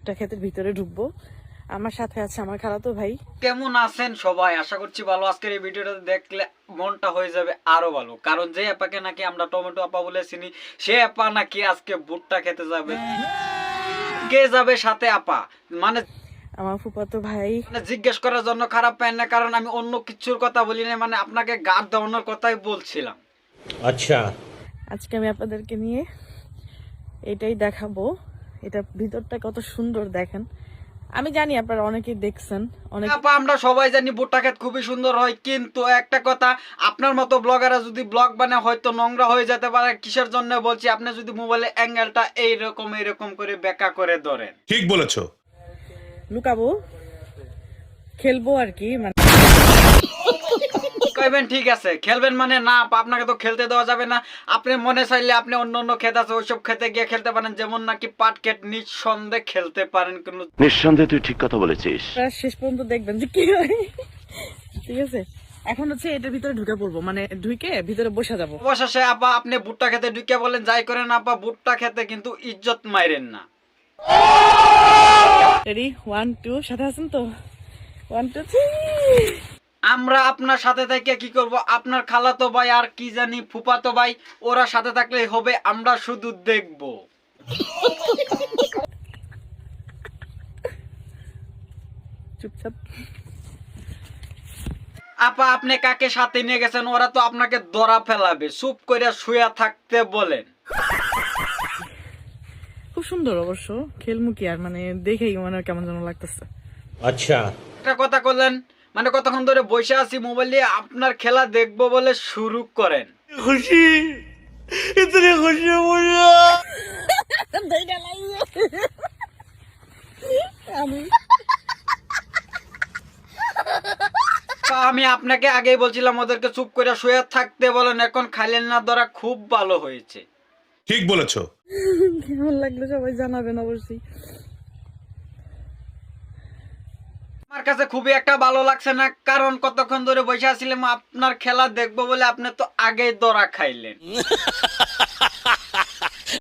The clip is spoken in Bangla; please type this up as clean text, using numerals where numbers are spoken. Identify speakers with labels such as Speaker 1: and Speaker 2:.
Speaker 1: ভুট্টা ক্ষেতের ভিতরে ঢুকবো। আমার সাথে আছে আমার খালাতো ভাই।
Speaker 2: কেমন আছেন সবাই? আশা করছি ভালো। আজকের এই ভিডিওটা দেখলে মনটা হয়ে যাবে আরো ভালো, কারণ যে আপাকে নাকি আমরা টমেটো আপা বলে চিনি, সে আপা নাকি আজকে ভুট্টা খেতে যাবে। কে যাবে সাথে? আপা মানে
Speaker 1: আমার ফুফাতো ভাই।
Speaker 2: জিজ্ঞেস করার জন্য খারাপ পায় না, কারণ আমি অন্য কিছুর কথা বলি না, মানে আপনাকে গার্ড দেওয়ানোর কথাই বলছিলাম।
Speaker 3: আচ্ছা,
Speaker 1: আজকে আমি আপনাদেরকে নিয়ে এটাই দেখাবো। এটা ভিতরটা কত সুন্দর দেখেন। আমি জানি আপনারা অনেকেই দেখছেন, অনেক
Speaker 2: আপা আমরা সবাই জানি ভুট্টা ক্ষেত খুবই সুন্দর হয়, কিন্তু একটা কথা, আপনার মতো ব্লগাররা যদি ব্লগ বানায় হয়তো নোংরা হয়ে যেতে পারে। কিসের জন্য বলছি, আপনি যদি মোবাইলে অ্যাঙ্গেলটা এইরকম করে বেঁকা করে ধরেন।
Speaker 4: ঠিক বলেছো।
Speaker 1: লুকাবো, খেলবো আর কি। মানে
Speaker 2: কইবেন ঠিক আছে, খেলবেন মানে না আপা, আপনাকে তো খেলতে দেওয়া যাবে না। আপনি মনে চাইলে আপনি অন্য অন্য ক্ষেত আছে ওইসব খেতে গিয়ে খেলতে পারেন, যেমন নাকি পাট ক্ষেত নিঃসন্দেহে খেলতে পারেন। কিন্তু
Speaker 5: নিঃসন্দেহে তুই ঠিক কথা বলেছিস।
Speaker 1: আপনারা শেষ পর্যন্ত দেখবেন যে কি হয়। ঠিক আছে, এখন হচ্ছে এটার ভিতরে ঢুকে পড়বো, মানে ঢুকে ভিতরে বসে যাবো।
Speaker 2: অবশেষে আপা আপনি ভুট্টা খেতে ঢুকে বলেন যাই করেন আপা, ভুট্টা খেতে কিন্তু ইজ্জত মাইরেন না।
Speaker 1: রেডি, 1 2, সাথে আছেন তো? 1 2 3।
Speaker 2: আমরা আপনার সাথে থেকে কি করব? আপনার খালাতো ভাই আর কি জানি ফুফাতো ভাই, ওরা সাথে থাকলেই হবে, আমরা শুধু দেখব।
Speaker 1: চুপচাপ।
Speaker 2: আপা আপনি কাকে সাথে নিয়ে গেছেন? ওরা তো আপনাকে ধরা ফেলাবে, চুপ করে শুয়ে থাকতে বলেন।
Speaker 1: খুব সুন্দর অবশ্য, খেলমুখী আর মানে দেখেই মানে কেমন যেন লাগতেছে।
Speaker 3: আচ্ছা,
Speaker 2: একটা কথা বললেন, মানে কতক্ষণ ধরে বসে আছি মোবাইল নিয়ে, আপনার খেলা দেখবো বলে শুরু করেন।
Speaker 3: খুশি, ইতনি খুশি মুঝে।
Speaker 2: আমি আপনাকে আগেই বলছিলাম ওদেরকে চুপ করে শুয়ে থাকতে বলেন, এখন খাইলেন না ধরা, খুব ভালো হয়েছে।
Speaker 4: ঠিক বলেছো।
Speaker 1: কেমন লাগলো সবাই জানাবেন অবশ্যই।
Speaker 2: আমার কাছে খুবই একটা ভালো লাগছে না, কারণ কতক্ষণ ধরে বসে আছিলাম আপনার খেলা দেখবো বলে, আপনি তো আগেই ধরা খাইলেন।